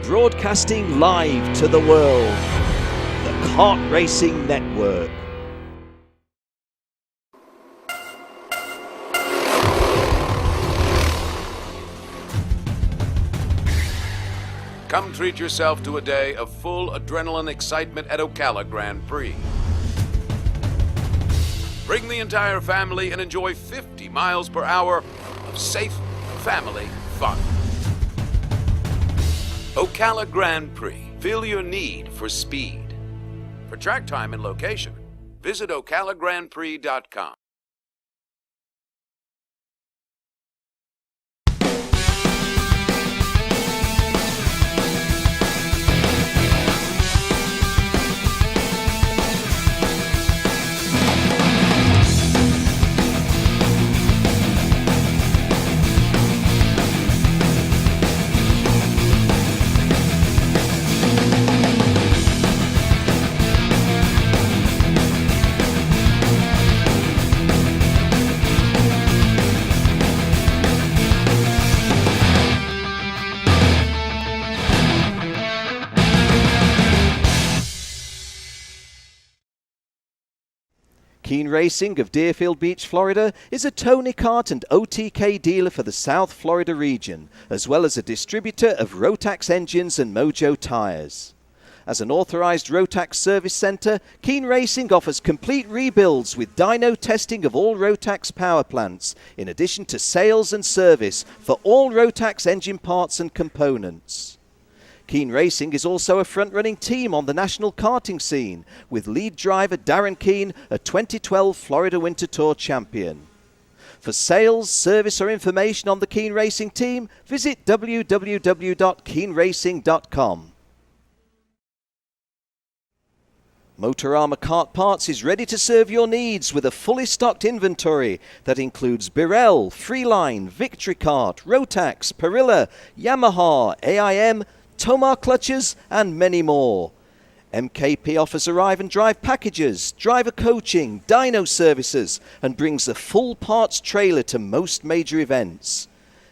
Broadcasting live to the world, the Kart Racing Network. Come treat yourself to a day of full adrenaline excitement at Ocala Grand Prix. Bring the entire family and enjoy 50 miles per hour of safe family fun. Ocala Grand Prix. Feel your need for speed. For track time and location, visit ocalagrandprix.com. Keen Racing of Deerfield Beach, Florida is a Tony Kart and OTK dealer for the South Florida region, as well as a distributor of Rotax engines and Mojo tires. As an authorized Rotax service center, Keen Racing offers complete rebuilds with dyno testing of all Rotax power plants, in addition to sales and service for all Rotax engine parts and components. Keen Racing is also a front-running team on the national karting scene, with lead driver Darren Keen, a 2012 Florida Winter Tour champion. For sales, service or information on the Keen Racing team, visit www.keenracing.com. Motorama Kart Parts is ready to serve your needs with a fully stocked inventory that includes Birel, Freeline, Victory Kart, Rotax, Perilla, Yamaha, AIM, Tomar clutches and many more. MKP offers arrive and drive packages, driver coaching, dyno services and brings a full parts trailer to most major events.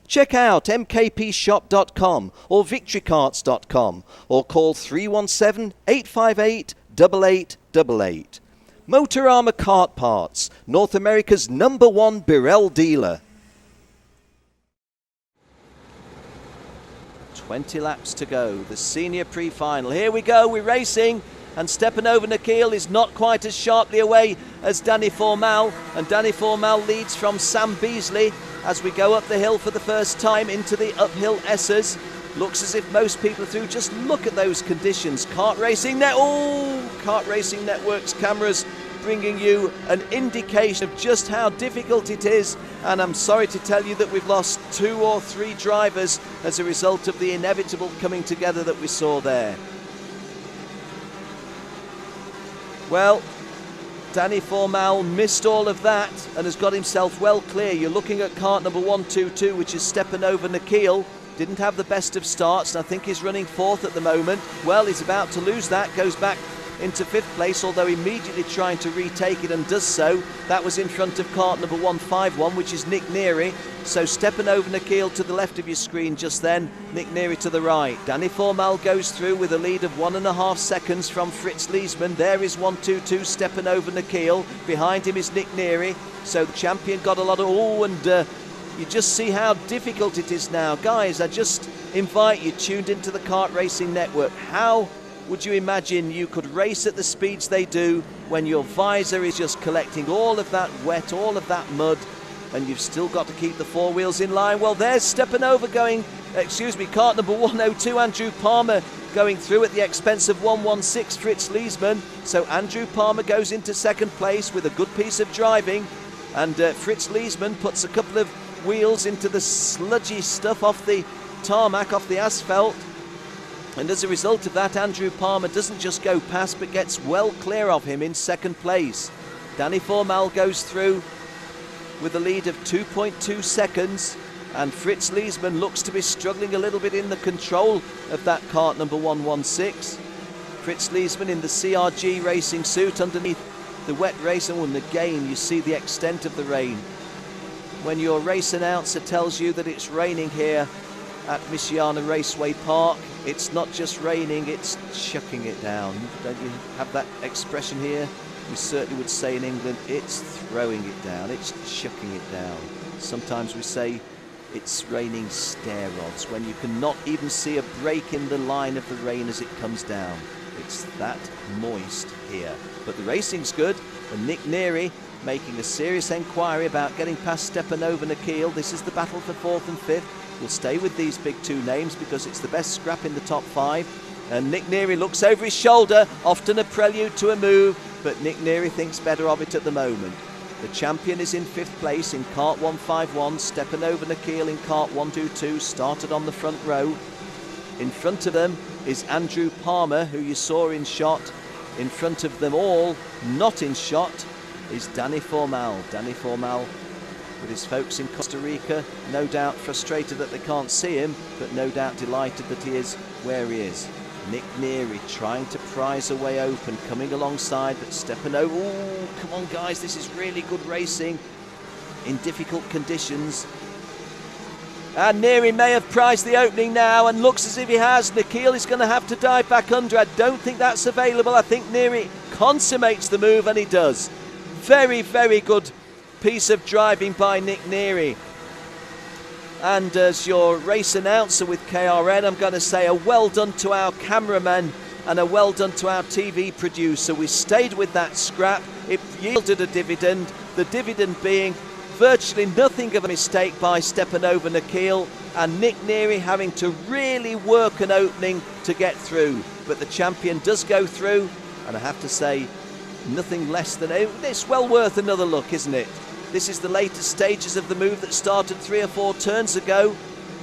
Check out mkpshop.com or victorykarts.com or call 317-858-8888. Motorama Kart Parts, North America's #1 Birel dealer. 20 laps to go, the senior pre-final. Here we go, we're racing, and stepping over Nikhil is not quite as sharply away as Danny Formal, and Danny Formal leads from Sam Beasley as we go up the hill for the first time into the uphill S's. Looks as if most people are through. Just look at those conditions. Kart Racing Network's cameras bringing you an indication of just how difficult it is, and I'm sorry to tell you that we've lost 2 or 3 drivers as a result of the inevitable coming together that we saw there. Well, Danny Formal missed all of that and has got himself well clear. You're looking at kart number 122, which is stepping over Nikhil. Didn't have the best of starts, and I think he's running 4th at the moment. Well, he's about to lose that, goes back into 5th place, although immediately trying to retake it and does so. That was in front of kart number 151, which is Nick Neary. So stepping over Nikhil to the left of your screen just then, Nick Neary to the right. Danny Formal goes through with a lead of 1.5 seconds from Fritz Leesman. There is 122 stepping over Nikhil. Behind him is Nick Neary. So the champion got a lot of, you just see how difficult it is now. Guys, I just invite you tuned into the Kart Racing Network. How would you imagine you could race at the speeds they do when your visor is just collecting all of that wet, all of that mud, and you've still got to keep the 4 wheels in line? Well, there's stepping over kart number 102, Andrew Palmer going through at the expense of 116, Fritz Leesman. So Andrew Palmer goes into 2nd place with a good piece of driving, and Fritz Leesman puts a couple of wheels into the sludgy stuff off the tarmac, off the asphalt. And as a result of that, Andrew Palmer doesn't just go past, but gets well clear of him in 2nd place. Danny Formal goes through with a lead of 2.2 seconds, and Fritz Leesman looks to be struggling a little bit in the control of that kart number 116. Fritz Leesman in the CRG racing suit underneath the wet race, and again you see the extent of the rain. When your race announcer tells you that it's raining here at Michiana Raceway Park. It's not just raining, it's chucking it down. Don't you have that expression here? We certainly would say in England, it's throwing it down, it's chucking it down. Sometimes we say it's raining stair rods when you cannot even see a break in the line of the rain as it comes down. It's that moist here. But the racing's good, and Nick Neary making a serious enquiry about getting past Stepanova Nikhil. This is the battle for 4th and 5th. We'll stay with these big two names because it's the best scrap in the top 5. And Nick Neary looks over his shoulder, often a prelude to a move, but Nick Neary thinks better of it at the moment. The champion is in 5th place in Kart 151. Stepanova Nikhil in Kart 122 started on the front row. In front of them is Andrew Palmer, who you saw in shot. In front of them all, not in shot, is Danny Formal. Danny Formal with his folks in Costa Rica, no doubt frustrated that they can't see him, but no doubt delighted that he is where he is. Nick Neary trying to prize a way open, coming alongside, but Stepanova, ooh, come on guys, this is really good racing in difficult conditions. And Neary may have prized the opening now, and looks as if he has. Nikhil is going to have to dive back under. I don't think that's available. I think Neary consummates the move, and he does. Very, very good piece of driving by Nick Neary. And as your race announcer with KRN, I'm going to say a well done to our cameraman and a well done to our TV producer. We stayed with that scrap. It yielded a dividend, the dividend being virtually nothing of a mistake by Stepanova Nikhil, and Nick Neary having to really work an opening to get through. But the champion does go through, and I have to say, nothing less than it's well worth another look, isn't it? This is the later stages of the move that started 3 or 4 turns ago.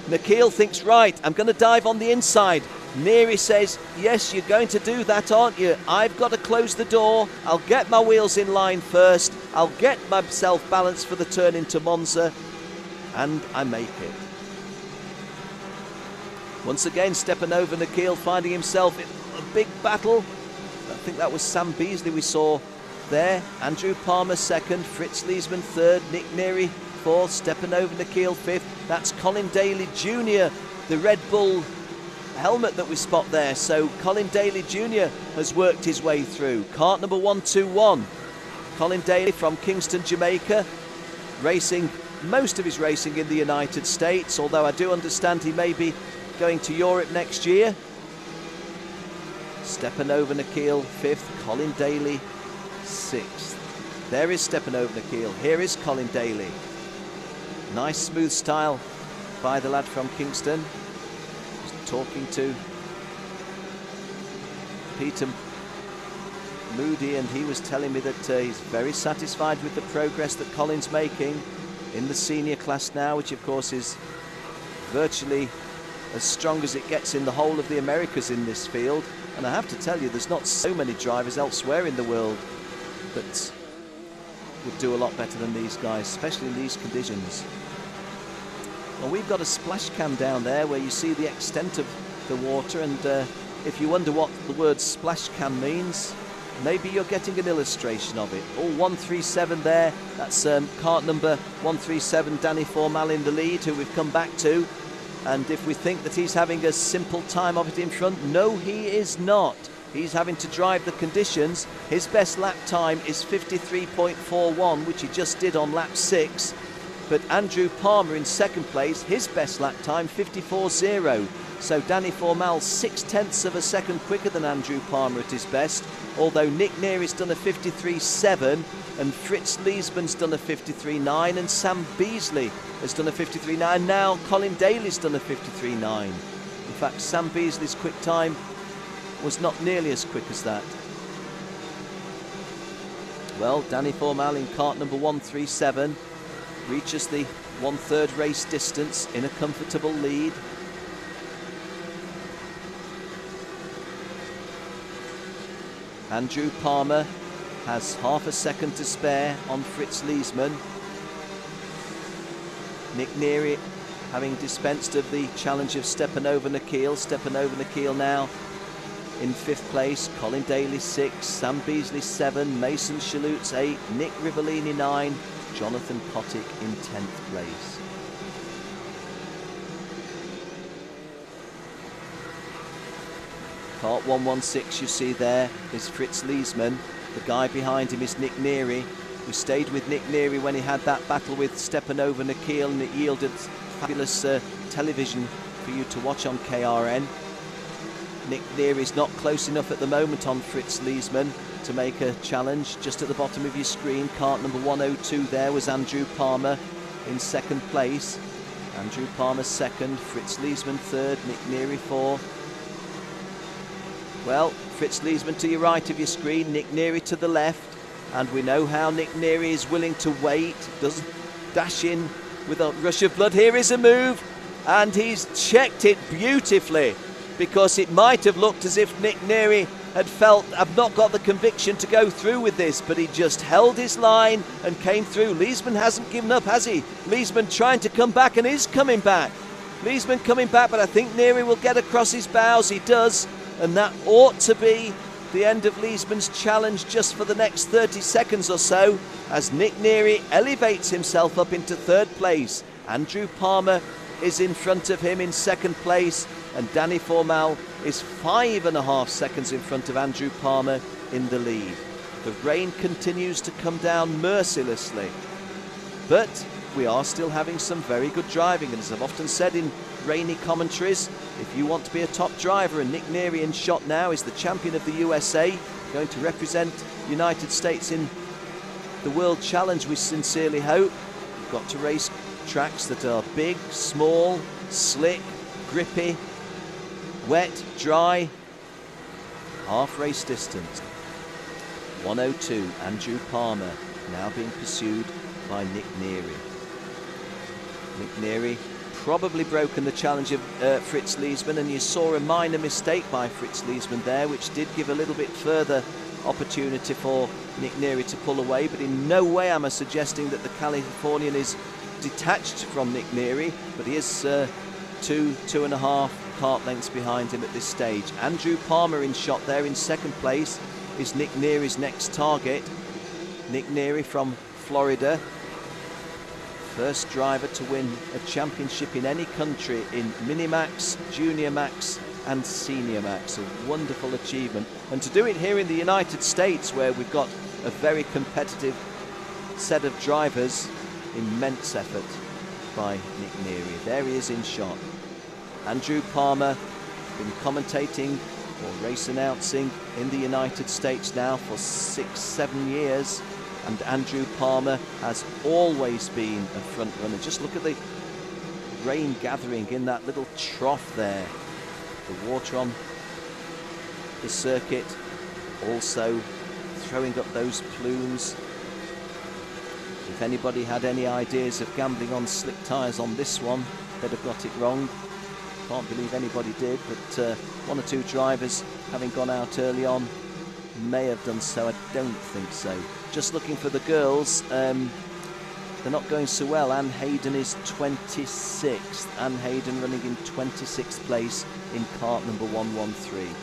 Nikhil thinks, right, I'm going to dive on the inside. Neary says, yes, you're going to do that, aren't you? I've got to close the door. I'll get my wheels in line first. I'll get myself balanced for the turn into Monza. And I make it. Once again, Stepanova Nikhil finding himself in a big battle. I think that was Sam Beasley we saw there. Andrew Palmer 2nd, Fritz Leesman 3rd, Nick Neary 4th, Stepanova Nikhil 5th. That's Colin Daly Jr., the Red Bull helmet that we spot there. So Colin Daly Jr. has worked his way through. Kart number 121. Colin Daly from Kingston, Jamaica, racing most of his racing in the United States, although I do understand he may be going to Europe next year. Stepanova Nikhil 5th, Colin Daly 6th. There is Stepanova Nikhil. Here is Colin Daly. Nice smooth style by the lad from Kingston. Just talking to Peter Moody, and he was telling me that he's very satisfied with the progress that Colin's making in the senior class now, which of course is virtually as strong as it gets in the whole of the Americas in this field. And I have to tell you, there's not so many drivers elsewhere in the world that would do a lot better than these guys, especially in these conditions. Well, we've got a splash cam down there where you see the extent of the water, and if you wonder what the word splash cam means, maybe you're getting an illustration of it. All 137 there, that's kart number 137, Danny Formal in the lead, who we've come back to. And if we think that he's having a simple time of it in front, no, he is not. He's having to drive the conditions. His best lap time is 53.41, which he just did on lap 6. But Andrew Palmer in 2nd place, his best lap time 54.0. So Danny Formal 0.6 of a second quicker than Andrew Palmer at his best, although Nick Neary's done a 53.7 and Fritz Leesman's done a 53.9 and Sam Beasley has done a 53.9. Now Colin Daly's done a 53.9. In fact, Sam Beasley's quick time was not nearly as quick as that. Well, Danny Formal in kart number 137 reaches the 1/3 race distance in a comfortable lead. Andrew Palmer has half a second to spare on Fritz Leesman. Nick Neary having dispensed of the challenge of Stepanova Nikhil. Stepanova Nikhil now in 5th place, Colin Daly 6, Sam Beasley 7, Mason Chalutes 8, Nick Rivellini 9, Jonathan Pottick in 10th place. Kart 116 you see there is Fritz Leesman. The guy behind him is Nick Neary. We stayed with Nick Neary when he had that battle with Stepanova Nikhil, and it yielded fabulous television for you to watch on KRN. Nick Neary's not close enough at the moment on Fritz Leesman to make a challenge. Just at the bottom of your screen, kart number 102 there was Andrew Palmer in second place. Andrew Palmer second, Fritz Leesman third, Nick Neary fourth. Well, Fritz Leesman to your right of your screen, Nick Neary to the left. And we know how Nick Neary is willing to wait, doesn't dash in with a rush of blood. Here is a move, and he's checked it beautifully, because it might have looked as if Nick Neary had felt, I've not got the conviction to go through with this, but he just held his line and came through. Leesman hasn't given up, has he? Leesman trying to come back, and is coming back. Leesman coming back, but I think Neary will get across his bows. He does, and that ought to be the end of Leesman's challenge just for the next 30 seconds or so, as Nick Neary elevates himself up into third place. Andrew Palmer is in front of him in second place, and Danny Formal is 5.5 seconds in front of Andrew Palmer in the lead. The rain continues to come down mercilessly, but we are still having some very good driving, and as I've often said in rainy commentaries, if you want to be a top driver, and Nick Neary in shot now is the champion of the USA, going to represent the United States in the World Challenge, we sincerely hope. You've got to race tracks that are big, small, slick, grippy, wet, dry, half race distance. 102, Andrew Palmer now being pursued by Nick Neary. Nick Neary probably broken the challenge of Fritz Leesman, and you saw a minor mistake by Fritz Leesman there, which did give a little bit further opportunity for Nick Neary to pull away, but in no way am I suggesting that the Californian is detached from Nick Neary, but he is 2.5 kart lengths behind him at this stage. Andrew Palmer in shot there in second place is Nick Neary's next target. Nick Neary from Florida, first driver to win a championship in any country in Minimax, Junior Max and Senior Max. A wonderful achievement, and to do it here in the United States, where we've got a very competitive set of drivers, immense effort by Nick Neary. There he is in shot. Andrew Palmer, been commentating or race announcing in the United States now for 6-7 years, and Andrew Palmer has always been a front runner. Just look at the rain gathering in that little trough there. The water on the circuit also throwing up those plumes. If anybody had any ideas of gambling on slick tyres on this one, they'd have got it wrong. Can't believe anybody did, but one or two drivers, having gone out early on, may have done so. I don't think so. Just looking for the girls, they're not going so well. Anne Hayden is 26th. Anne Hayden running in 26th place in kart number 113.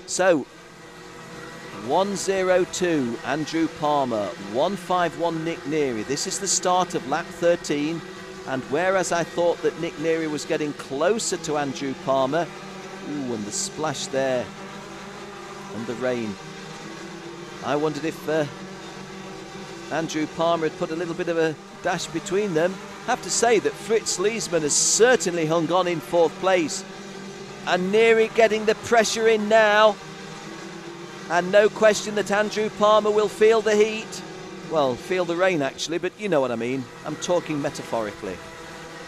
So 102 Andrew Palmer, 151 Nick Neary. This is the start of lap 13, and whereas I thought that Nick Neary was getting closer to Andrew Palmer, ooh, and the splash there and the rain, I wondered if Andrew Palmer had put a little bit of a dash between them. I have to say that Fritz Leesman has certainly hung on in fourth place, and Neary getting the pressure in now, and no question that Andrew Palmer will feel the heat. Well, feel the rain actually, but you know what I mean. I'm talking metaphorically.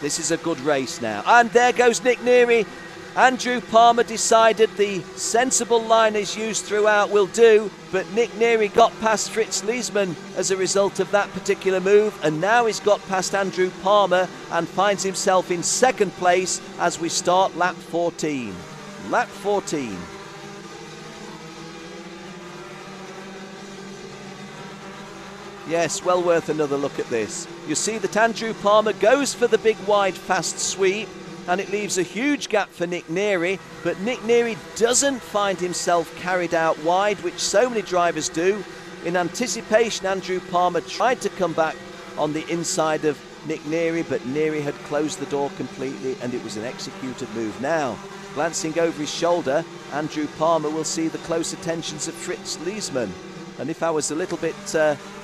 This is a good race now, and there goes Nick Neary. Andrew Palmer decided the sensible line is used throughout will do, but Nick Neary got past Fritz Leesman as a result of that particular move, and now he's got past Andrew Palmer and finds himself in second place as we start lap 14. Lap 14. Yes, well worth another look at this. You see that Andrew Palmer goes for the big wide fast sweep, and it leaves a huge gap for Nick Neary, but Nick Neary doesn't find himself carried out wide, which so many drivers do. In anticipation, Andrew Palmer tried to come back on the inside of Nick Neary, but Neary had closed the door completely, and it was an executed move. Now, Glancing over his shoulder, Andrew Palmer will see the close attentions of Fritz Leesman. And if I was a little bit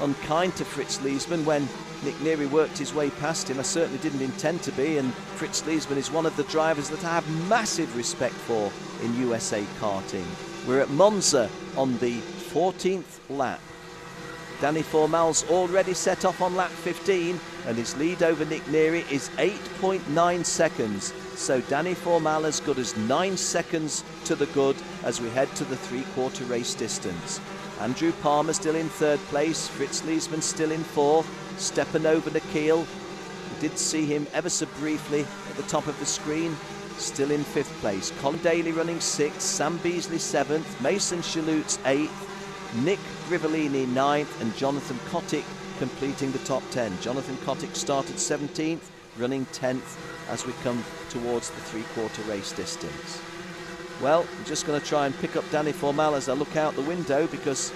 unkind to Fritz Leesman when Nick Neary worked his way past him, I certainly didn't intend to be, and Fritz Leesman is one of the drivers that I have massive respect for in USA karting. We're at Monza on the 14th lap. Danny Formal's already set off on lap 15, and his lead over Nick Neary is 8.9 seconds. So Danny Formal as good as 9 seconds to the good as we head to the three-quarter race distance. Andrew Palmer still in third place, Fritz Leesman still in fourth, stepping over Nikhil. We did see him ever so briefly at the top of the screen, still in fifth place. Colin Daly running sixth, Sam Beasley seventh, Mason Chalutes eighth, Nick Rivellini ninth, and Jonathan Kotick completing the top 10. Jonathan Kotick started 17th, running 10th as we come towards the three-quarter race distance. Well, I'm just going to try and pick up Danny Formal as I look out the window, because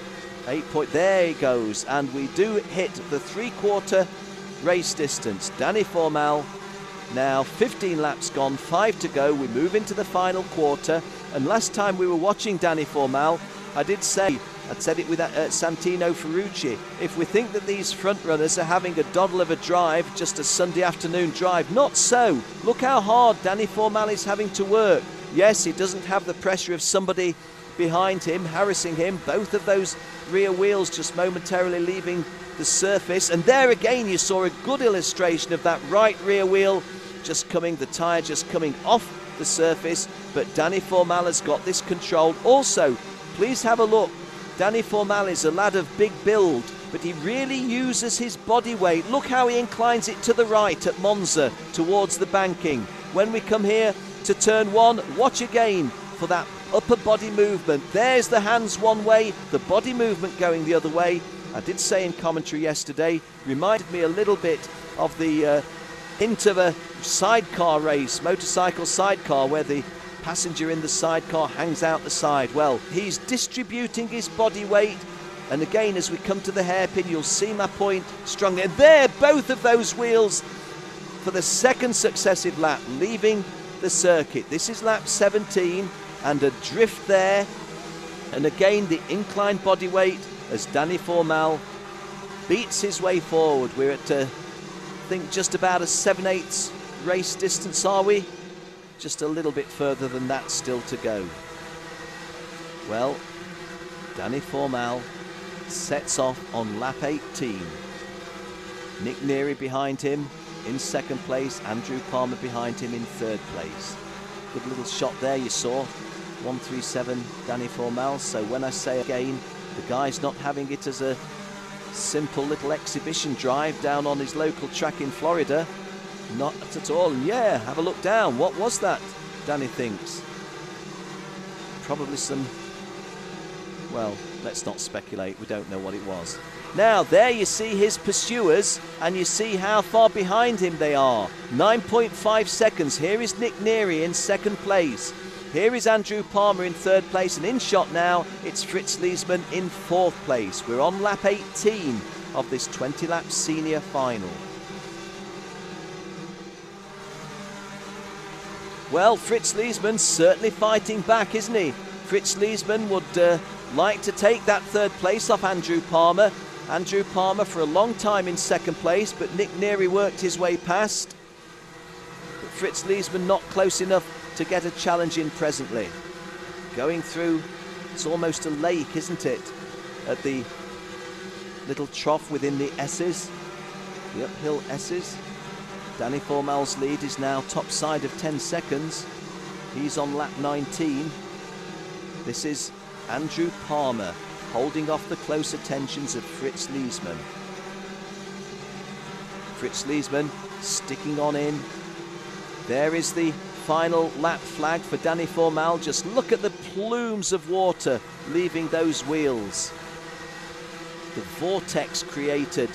there he goes, and we do hit the three-quarter race distance. Danny Formal, now 15 laps gone, 5 to go. We move into the final quarter, and last time we were watching Danny Formal, I'd said it with Santino Ferrucci, if we think that these front runners are having a doddle of a drive, just a Sunday afternoon drive, not so. Look how hard Danny Formal is having to work. Yes, he doesn't have the pressure of somebody behind him, harassing him. Both of those rear wheels just momentarily leaving the surface. And there again, you saw a good illustration of that right rear wheel just coming, the tyre just coming off the surface. But Danny Formal has got this controlled. Also, please have a look. Danny Formal is a lad of big build, but he really uses his body weight. Look how he inclines it to the right at Monza towards the banking. When we come here to turn one, watch again for that upper body movement. There's the hands one way, the body movement going the other way. I did say in commentary yesterday, reminded me a little bit of the hint of a sidecar race, motorcycle sidecar, where the passenger in the sidecar hangs out the side. Well, he's distributing his body weight, and again as we come to the hairpin, you'll see my point strongly. And there, both of those wheels for the second successive lap leaving the circuit. This is lap 17, and a drift there, and again the inclined body weight as Danny Formal beats his way forward. We're at I think just about a 7/8 race distance, are we? Just a little bit further than that still to go. Well, Danny Formal sets off on lap 18. Nick Neary behind him in second place, Andrew Palmer behind him in third place. Good little shot there you saw, 137 Danny Formal. So when I say again, the guy's not having it as a simple little exhibition drive down on his local track in Florida. Not at all. And yeah, have a look down. What was that, Danny thinks? Probably some, well, let's not speculate. We don't know what it was. Now, there you see his pursuers, and you see how far behind him they are. 9.5 seconds. Here is Nick Neary in second place. Here is Andrew Palmer in third place, and in shot now, it's Fritz Leesman in fourth place. We're on lap 18 of this 20-lap senior final. Well, Fritz Leesman certainly fighting back, isn't he? Fritz Leesman would like to take that third place off Andrew Palmer. Andrew Palmer for a long time in second place, but Nick Neary worked his way past. But Fritz Leesman not close enough to get a challenge in presently. Going through, it's almost a lake, isn't it? At the little trough within the S's, the uphill S's. Danny Formal's lead is now top side of 10 seconds. He's on lap 19. This is Andrew Palmer holding off the close attentions of Fritz Leesman. Fritz Leesman sticking on in. There is the final lap flag for Danny Formal. Just look at the plumes of water leaving those wheels. The vortex created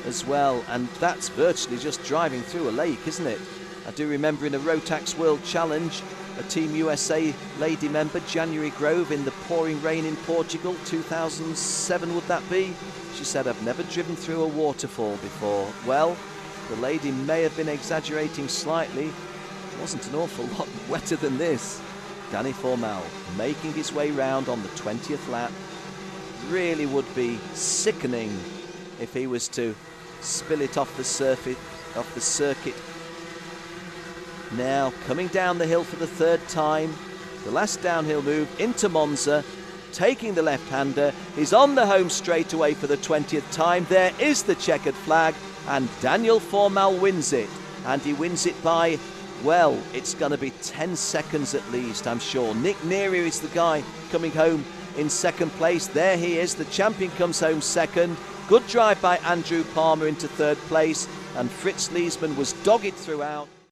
as well, and that's virtually just driving through a lake, isn't it? I do remember in a Rotax World Challenge, a Team USA lady member, January Grove, in the pouring rain in Portugal, 2007 would that be? She said, I've never driven through a waterfall before. Well, the lady may have been exaggerating slightly. Wasn't an awful lot wetter than this. Danny Formal making his way round on the 20th lap. Really would be sickening if he was to spill it off the circuit. Now coming down the hill for the third time. The last downhill move into Monza, taking the left-hander. He's on the home straightaway for the 20th time. There is the checkered flag, and Daniel Formal wins it. And he wins it by, well, it's going to be 10 seconds at least, I'm sure. Nick Neary is the guy coming home in second place. There he is. The champion comes home second. Good drive by Andrew Palmer into third place. And Fritz Leesman was dogged throughout.